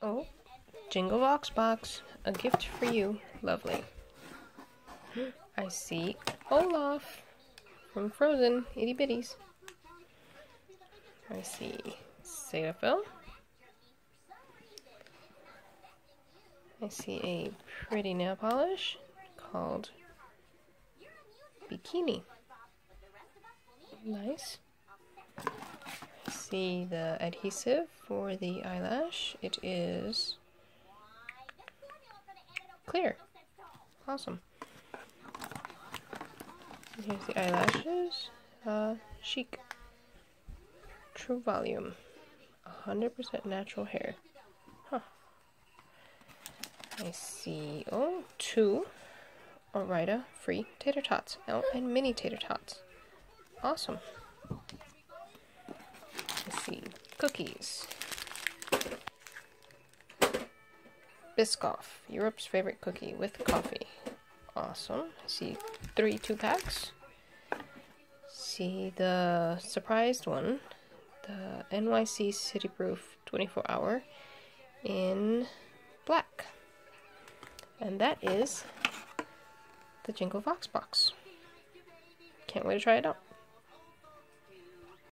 Oh, Jingle Vox Box. A gift for you. Lovely. I see Olaf from Frozen. Itty bitties. I see Cetaphil. I see a pretty nail polish called Bikini. Nice. I see the adhesive for the eyelash. It is clear. Awesome. And here's the eyelashes. Chic. True volume. 100% natural hair. Huh. I see, oh, 2 Orida free tater tots. Oh, and mini tater tots. Awesome. I see cookies. Biscoff, Europe's favorite cookie with coffee. Awesome. I see 3 2-packs. See the surprised one, the NYC City Proof 24-hour in black. And that is the Jingle Vox Box. Can't wait to try it out.